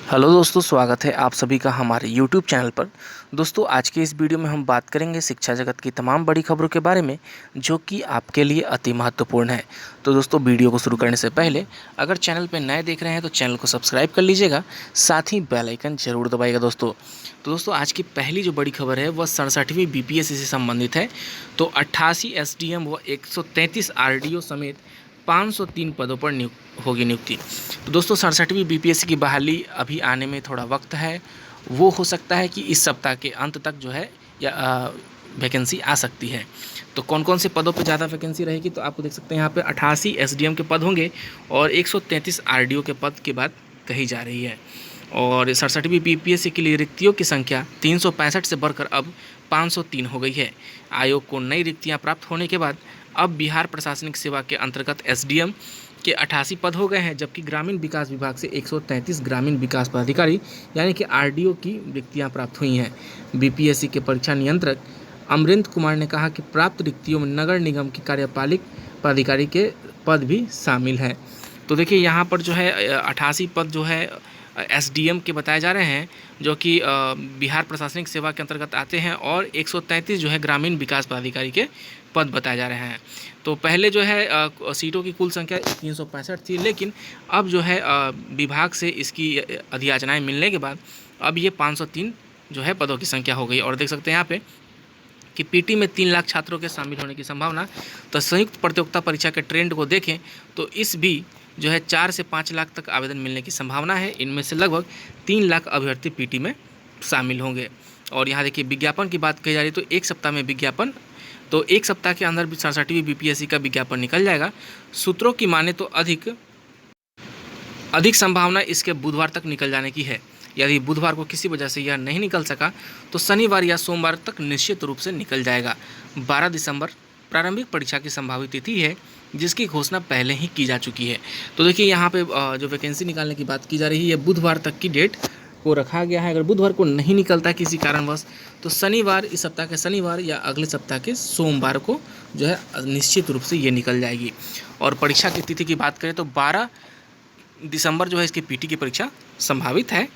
Hello दोस्तों, स्वागत है आप सभी का हमारे यूट्यूब चैनल पर। दोस्तों, आज के इस वीडियो में हम बात करेंगे शिक्षा जगत की तमाम बड़ी खबरों के बारे में जो कि आपके लिए अति महत्वपूर्ण है। तो दोस्तों, वीडियो को शुरू करने से पहले अगर चैनल पर नए देख रहे हैं तो चैनल को सब्सक्राइब कर लीजिएगा, साथ ही बेल आइकन जरूर दबाइएगा दोस्तों। तो दोस्तों, आज की पहली जो बड़ी खबर है वह 67वीं बीपीएससी से संबंधित है। तो 88 एसडीएम व 133 आरडीओ समेत 503 पदों पर होगी नियुक्ति। तो दोस्तों, 67वीं बीपीएससी की बहाली अभी आने में थोड़ा वक्त है। वो हो सकता है कि इस सप्ताह के अंत तक जो है या वैकेंसी आ सकती है। तो कौन कौन से पदों पे ज़्यादा वैकेंसी रहेगी, तो आपको देख सकते हैं यहाँ पे 88 एसडीएम के पद होंगे और 133 आरडीओ के पद की बात कही जा रही है। और 67वीं बीपीएससी के लिए रिक्तियों की संख्या 365 से बढ़कर अब 503 हो गई है। आयोग को नई रिक्तियाँ प्राप्त होने के बाद अब बिहार प्रशासनिक सेवा के अंतर्गत एसडीएम के 88 पद हो गए हैं, जबकि ग्रामीण विकास विभाग से 133 ग्रामीण विकास पदाधिकारी यानी कि आरडीओ की रिक्तियां प्राप्त हुई हैं। बीपीएससी के परीक्षा नियंत्रक अमरिंदर कुमार ने कहा कि प्राप्त रिक्तियों में नगर निगम की कार्यपालिक पदाधिकारी के पद भी शामिल हैं। तो देखिए, यहाँ पर जो है 88 पद जो है एसडीएम के बताए जा रहे हैं, जो कि बिहार प्रशासनिक सेवा के अंतर्गत आते हैं, और 133 जो है ग्रामीण विकास पदाधिकारी के पद बताए जा रहे हैं। तो पहले जो है सीटों की कुल संख्या 365 थी, लेकिन अब जो है विभाग से इसकी अधियाचनाएँ मिलने के बाद अब ये 503 जो है पदों की संख्या हो गई। और देख सकते हैं यहाँ पे कि पीटी में 3 लाख छात्रों के शामिल होने की संभावना। तो संयुक्त प्रतियोगिता परीक्षा के ट्रेंड को देखें तो इस भी जो है 4 से 5 लाख तक आवेदन मिलने की संभावना है। इनमें से लगभग 3 लाख अभ्यर्थी पीटी में शामिल होंगे। और यहाँ देखिए, विज्ञापन की बात कही जा रही है तो एक सप्ताह में विज्ञापन, तो एक सप्ताह के अंदर 67वीं बीपीएससी का विज्ञापन निकल जाएगा। सूत्रों की माने तो अधिक संभावना इसके बुधवार तक निकल जाने की है। यदि बुधवार को किसी वजह से यह नहीं निकल सका तो शनिवार या सोमवार तक निश्चित रूप से निकल जाएगा। 12 दिसंबर प्रारंभिक परीक्षा की संभावित तिथि है, जिसकी घोषणा पहले ही की जा चुकी है। तो देखिए, यहाँ पे जो वैकेंसी निकालने की बात की जा रही है, बुधवार तक की डेट को रखा गया है। अगर बुधवार को नहीं निकलता किसी कारणवश तो शनिवार, इस सप्ताह के शनिवार या अगले सप्ताह के सोमवार को जो है निश्चित रूप से ये निकल जाएगी। और परीक्षा की तिथि की बात करें तो 12 दिसंबर जो है इसकी पीटी की परीक्षा संभावित है।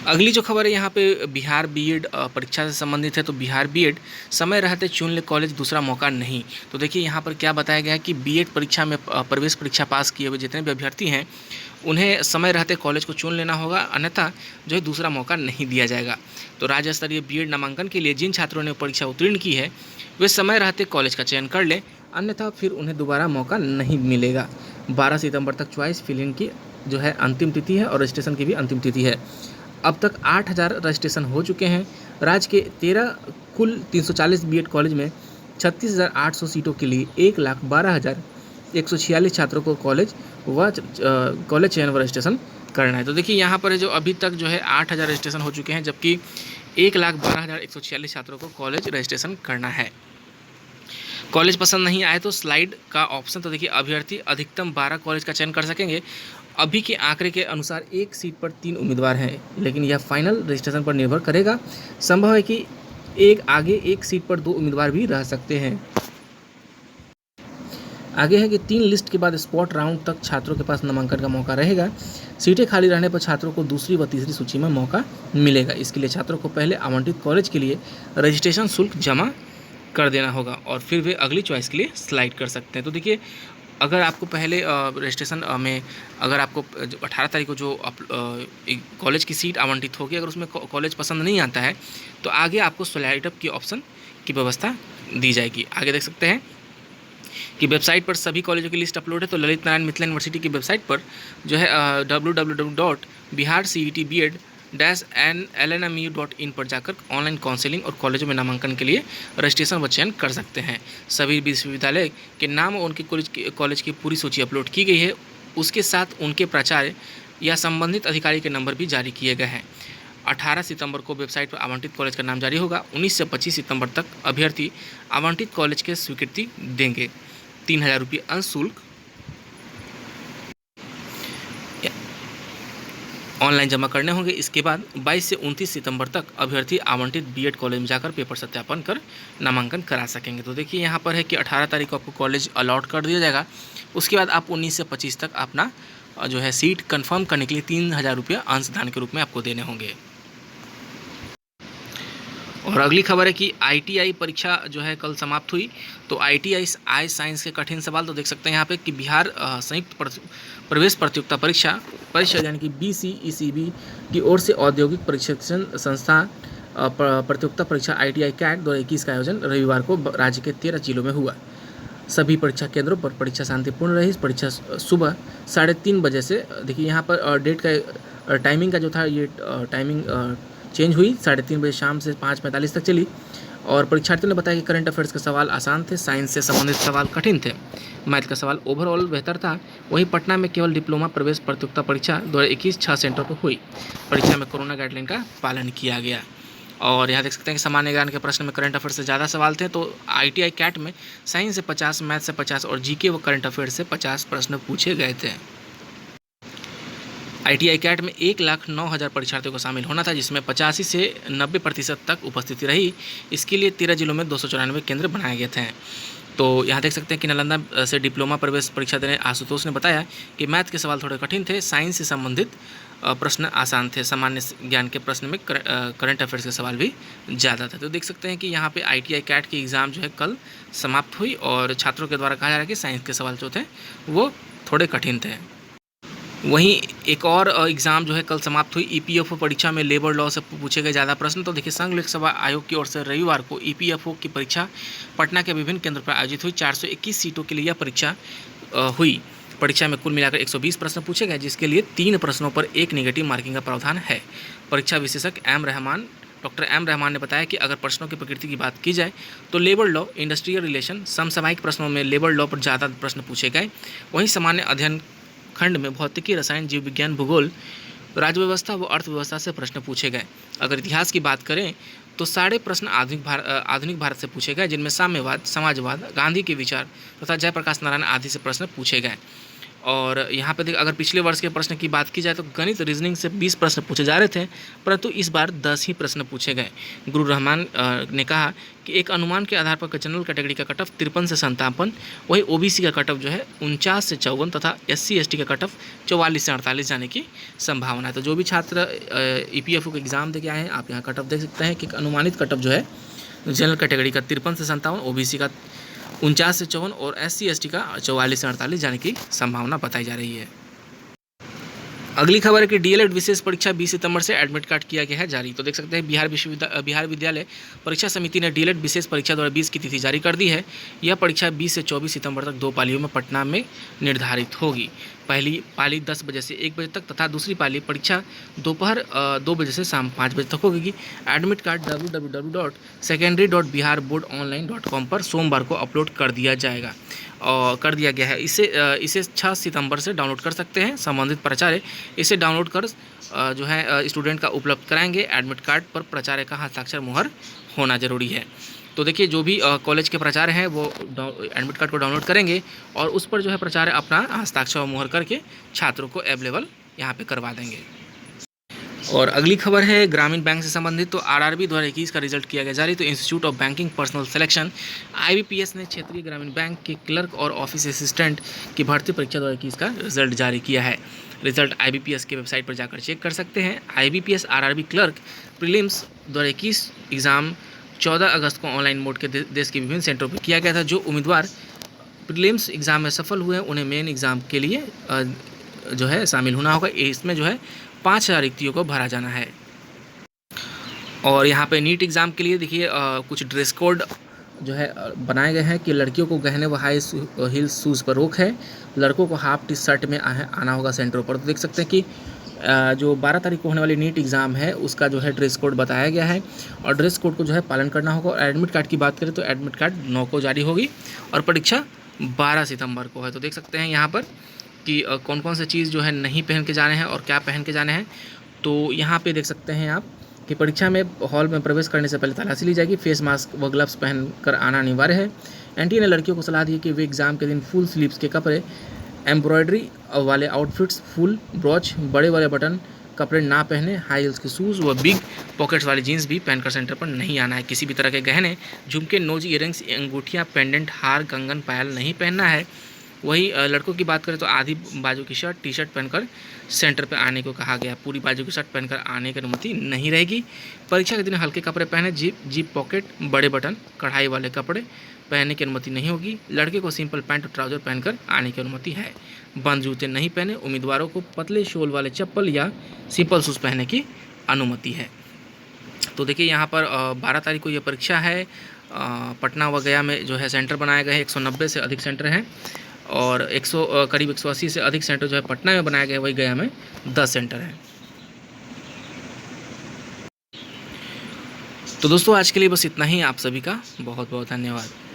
अगली जो खबर है यहाँ पे बिहार बीएड परीक्षा से संबंधित है। तो बिहार बीएड समय रहते चुन ले कॉलेज, दूसरा मौका नहीं। तो देखिए, यहाँ पर क्या बताया गया है कि बीएड परीक्षा में प्रवेश परीक्षा पास किए हुए जितने भी अभ्यर्थी हैं उन्हें समय रहते कॉलेज को चुन लेना होगा, अन्यथा जो है दूसरा मौका नहीं दिया जाएगा। तो राज्य स्तरीय बीएड नामांकन के लिए जिन छात्रों ने परीक्षा उत्तीर्ण की है वे समय रहते कॉलेज का चयन कर लें, अन्यथा फिर उन्हें दोबारा मौका नहीं मिलेगा। 12 सितंबर तक चॉइस फिलिंग की जो है अंतिम तिथि है और रजिस्ट्रेशन की भी अंतिम तिथि है। अब तक 8000 रजिस्ट्रेशन हो चुके हैं। राज्य के 13 कुल 340 बीएड कॉलेज में 36,800 सीटों के लिए 1,12,146 छात्रों को कॉलेज चयन व रजिस्ट्रेशन करना है। तो देखिए, यहाँ पर जो अभी तक जो है 8000 रजिस्ट्रेशन हो चुके हैं, जबकि 1,12,146 छात्रों को कॉलेज रजिस्ट्रेशन करना है। कॉलेज पसंद नहीं आए तो स्लाइड का ऑप्शन। तो देखिए, अभ्यर्थी अधिकतम 12 कॉलेज का चयन कर सकेंगे। अभी के आंकड़े के अनुसार एक सीट पर 3 उम्मीदवार हैं, लेकिन यह फाइनल रजिस्ट्रेशन पर निर्भर करेगा। संभव है कि एक सीट पर 2 उम्मीदवार भी रह सकते हैं। आगे है कि 3 लिस्ट के बाद स्पॉट राउंड तक छात्रों के पास नामांकन का मौका रहेगा। सीटें खाली रहने पर छात्रों को दूसरी व तीसरी सूची में मौका मिलेगा। इसके लिए छात्रों को पहले आवंटित कॉलेज के लिए रजिस्ट्रेशन शुल्क जमा कर देना होगा और फिर वे अगली चॉइस के लिए स्लाइड कर सकते हैं। तो देखिए, अगर आपको पहले रजिस्ट्रेशन में अगर आपको 18 तारीख को जो कॉलेज की सीट आवंटित होगी, अगर उसमें कॉलेज पसंद नहीं आता है तो आगे आपको स्लाइड अप की ऑप्शन की व्यवस्था दी जाएगी। आगे देख सकते हैं कि वेबसाइट पर सभी कॉलेजों की लिस्ट अपलोड है। तो ललित नारायण मिथिला यूनिवर्सिटी की वेबसाइट पर जो है www.biharcetbed-lnmu.in पर जाकर ऑनलाइन काउंसलिंग और कॉलेजों में नामांकन के लिए रजिस्ट्रेशन व चयन कर सकते हैं। सभी विश्वविद्यालय के नाम और उनके कॉलेज की पूरी सूची अपलोड की गई है। उसके साथ उनके प्राचार्य या संबंधित अधिकारी के नंबर भी जारी किए गए हैं। 18 सितंबर को वेबसाइट पर आवंटित कॉलेज का नाम जारी होगा। 19 से 25 सितंबर तक अभ्यर्थी आवंटित कॉलेज के स्वीकृति देंगे। 3,000 रुपये अंशुल्क ऑनलाइन जमा करने होंगे। इसके बाद 22 से 29 सितंबर तक अभ्यर्थी आवंटित बीएड कॉलेज में जाकर पेपर सत्यापन कर नामांकन करा सकेंगे। तो देखिए, यहाँ पर है कि 18 तारीख को आपको कॉलेज अलॉट कर दिया जाएगा। उसके बाद आप 19 से 25 तक अपना जो है सीट कंफर्म करने के लिए 3000 रुपये अंशदान के रूप में आपको देने होंगे। और अगली खबर है कि ITI परीक्षा जो है कल समाप्त हुई। तो ITI साइंस के कठिन सवाल तो देख सकते हैं यहाँ पे कि बिहार संयुक्त प्रवेश प्रतियोगिता परीक्षा यानी कि BCECB की ओर से औद्योगिक प्रशिक्षण संस्थान प्रतियोगिता परीक्षा ITI CAT 2021 का आयोजन रविवार को राज्य के 13 जिलों में हुआ। सभी परीक्षा केंद्रों पर परीक्षा शांतिपूर्ण रही। परीक्षा सुबह 3:30 बजे से, देखिए यहाँ पर डेट का टाइमिंग का जो था ये टाइमिंग चेंज हुई, 3:30 बजे शाम से 5:45 तक चली। और परीक्षार्थियों ने बताया कि करंट अफेयर्स के सवाल आसान थे, साइंस से संबंधित सवाल कठिन थे, मैथ का सवाल ओवरऑल बेहतर था। वहीं पटना में केवल डिप्लोमा प्रवेश प्रतियोगिता परीक्षा 2021 6 सेंटर पर हुई। परीक्षा में कोरोना गाइडलाइन का पालन किया गया। और यहाँ देख सकते हैं कि सामान्य ज्ञान के प्रश्न में करंट अफेयर से ज़्यादा सवाल थे। तो ITI CAT में साइंस से 50, मैथ से 50 और GK व करंट अफेयर से 50 प्रश्न पूछे गए थे। ITI CAT में 1,09,000 परीक्षार्थियों को शामिल होना था, जिसमें 85 से 90% तक उपस्थिति रही। इसके लिए 13 जिलों में 294 केंद्र बनाए गए थे। तो यहाँ देख सकते हैं कि नालंदा से डिप्लोमा प्रवेश परीक्षा देने आशुतोष ने बताया कि मैथ के सवाल थोड़े कठिन थे, साइंस से संबंधित प्रश्न आसान थे, सामान्य ज्ञान के प्रश्न में करंट अफेयर्स के सवाल भी ज़्यादा थे। तो देख सकते हैं कि यहाँ पे ITI CAT की एग्ज़ाम जो है कल समाप्त हुई और छात्रों के द्वारा कहा जा रहा है कि साइंस के सवाल जो थे वो थोड़े कठिन थे। वहीं एक और एग्ज़ाम जो है कल समाप्त हुई। EPFO परीक्षा में लेबर लॉ से पूछे गए ज़्यादा प्रश्न। तो देखिए, संघ लोक सेवा आयोग की ओर से रविवार को EPFO की परीक्षा पटना के विभिन्न केंद्रों पर आयोजित हुई। 421 सीटों के लिए यह परीक्षा हुई। परीक्षा में कुल मिलाकर 120 प्रश्न पूछे गए, जिसके लिए 3 प्रश्नों पर 1 नेगेटिव मार्किंग का प्रावधान है। परीक्षा विशेषज्ञ डॉक्टर M रहमान ने बताया कि अगर प्रश्नों की प्रकृति की बात की जाए तो लेबर लॉ, इंडस्ट्रियल रिलेशन, समसामयिक प्रश्नों में लेबर लॉ पर ज़्यादा प्रश्न पूछे गए। वहीं सामान्य अध्ययन खंड में भौतिकी, रसायन, जीव विज्ञान, भूगोल, राज्य व्यवस्था व अर्थव्यवस्था से प्रश्न पूछे गए। अगर इतिहास की बात करें तो सारे प्रश्न आधुनिक भारत से पूछे गए, जिनमें साम्यवाद, समाजवाद, गांधी के विचार तथा जयप्रकाश नारायण आदि से प्रश्न पूछे गए। और यहाँ पे अगर पिछले वर्ष के प्रश्न की बात की जाए तो गणित, रीजनिंग से 20 प्रश्न पूछे जा रहे थे, परंतु इस बार 10 ही प्रश्न पूछे गए। गुरु रहमान ने कहा कि एक अनुमान के आधार पर जनरल कैटेगरी का कट ऑफ 53 से 57, वही OBC का कट ऑफ जो है 49 से 54 तथा SC/ST का कट ऑफ 44 से 48 जाने की संभावना है। तो जो भी छात्र EPFO का एग्ज़ाम दे के आए हैं, आप यहाँ कट ऑफ देख सकते हैं कि अनुमानित कट ऑफ जो है जनरल कैटेगरी का 53 से 57, OBC का 49 से 54 और SC/ST का 44 से 48 जाने की संभावना बताई जा रही है। अगली खबर है कि DLED विशेष परीक्षा 20 सितंबर से एडमिट कार्ड किया गया है जारी। तो देख सकते हैं बिहार विद्यालय परीक्षा समिति ने DLED विशेष परीक्षा 2020 की तिथि जारी कर दी है। यह परीक्षा 20 से 24 सितंबर तक 2 पालियों में पटना में निर्धारित होगी। पहली पाली 10 बजे से 1 बजे तक तथा दूसरी पाली परीक्षा दोपहर 2 बजे से शाम 5 बजे तक होगी। एडमिट कार्ड www.secondary.biharboardonline.com पर सोमवार को अपलोड कर दिया जाएगा और कर दिया गया है। इसे 6 सितंबर से डाउनलोड कर सकते हैं। संबंधित प्राचार्य इसे डाउनलोड कर जो है स्टूडेंट का उपलब्ध कराएंगे। एडमिट कार्ड पर प्राचार्य का हस्ताक्षर मुहर होना जरूरी है। तो देखिए, जो भी कॉलेज के प्राचार्य हैं वो एडमिट कार्ड को डाउनलोड करेंगे और उस पर जो है प्राचार्य अपना हस्ताक्षर मुहर करके छात्रों को अवेलेबल यहाँ पे करवा देंगे। और अगली खबर है ग्रामीण बैंक से संबंधित। तो RRB 2021 का रिजल्ट किया गया जारी। तो institute of banking personal selection IBPS ने क्षेत्रीय ग्रामीण बैंक के क्लर्क और ऑफिस असिस्टेंट की भर्ती परीक्षा 2021 का रिजल्ट जारी किया है। रिजल्ट IBPS के वेबसाइट पर जाकर चेक कर सकते हैं। IBPS RRB clerk prelims 2021 exam 14 अगस्त को ऑनलाइन मोड के देश के विभिन्न सेंटरों पर किया गया था। जो उम्मीदवार प्रीलिम्स एग्ज़ाम में सफल हुए उन्हें मेन एग्ज़ाम के लिए जो है शामिल होना होगा। इसमें जो है 5000 रिक्तियों को भरा जाना है। और यहाँ पे नीट एग्ज़ाम के लिए देखिए कुछ ड्रेस कोड जो है बनाए गए हैं कि लड़कियों को गहने व हाई हील्स शूज़ पर रोक है, लड़कों को हाफ टी शर्ट में आना होगा सेंटरों पर। तो देख सकते हैं कि जो 12 तारीख को होने वाली नीट एग्ज़ाम है उसका जो है ड्रेस कोड बताया गया है और ड्रेस कोड को जो है पालन करना होगा। और एडमिट कार्ड की बात करें तो एडमिट कार्ड 9 को जारी होगी और परीक्षा 12 सितंबर को है। तो देख सकते हैं यहाँ पर कि कौन कौन सी चीज़ जो है नहीं पहन के जाने हैं और क्या पहन के जाने हैं। तो यहाँ पे देख सकते हैं आप कि परीक्षा में हॉल में प्रवेश करने से पहले तलाशी ली जाएगी। फेस मास्क व ग्लव्स पहन कर आना अनिवार्य है। NTA ने लड़कियों को सलाह दी है कि वे एग्ज़ाम के दिन फुल स्लीव्स के कपड़े, एम्ब्रॉयडरी वाले आउटफिट्स, फुल ब्रॉच, बड़े बड़े बटन कपड़े ना पहने, हाई हील्स के शूज़ व बिग पॉकेट्स वाली जीन्स भी पहनकर सेंटर पर नहीं आना है। किसी भी तरह के गहने, झुमके, नोज इयरिंग्स, अंगूठियाँ, पेंडेंट, हार, कंगन, पायल नहीं पहनना है। वही लड़कों की बात करें तो आधी बाजू की शर्ट टी शर्ट पहनकर सेंटर पे आने को कहा गया। पूरी बाजू की शर्ट पहनकर आने की अनुमति नहीं रहेगी। परीक्षा के दिन हल्के कपड़े पहने, जीप पॉकेट, बड़े बटन, कढ़ाई वाले कपड़े पहनने की अनुमति नहीं होगी। लड़के को सिंपल पैंट और ट्राउजर पहनकर आने की अनुमति है। बंद जूते नहीं पहने। उम्मीदवारों को पतले शोल वाले चप्पल या सिंपल शूज़ पहनने की अनुमति है। तो देखिए यहाँ पर 12 तारीख को ये परीक्षा है। पटना व गया में जो है सेंटर बनाए गए हैं। 190 से अधिक सेंटर हैं और करीब 180 से अधिक सेंटर जो है पटना में बनाए गए, वही गया में 10 सेंटर हैं। तो दोस्तों आज के लिए बस इतना ही। आप सभी का बहुत बहुत धन्यवाद।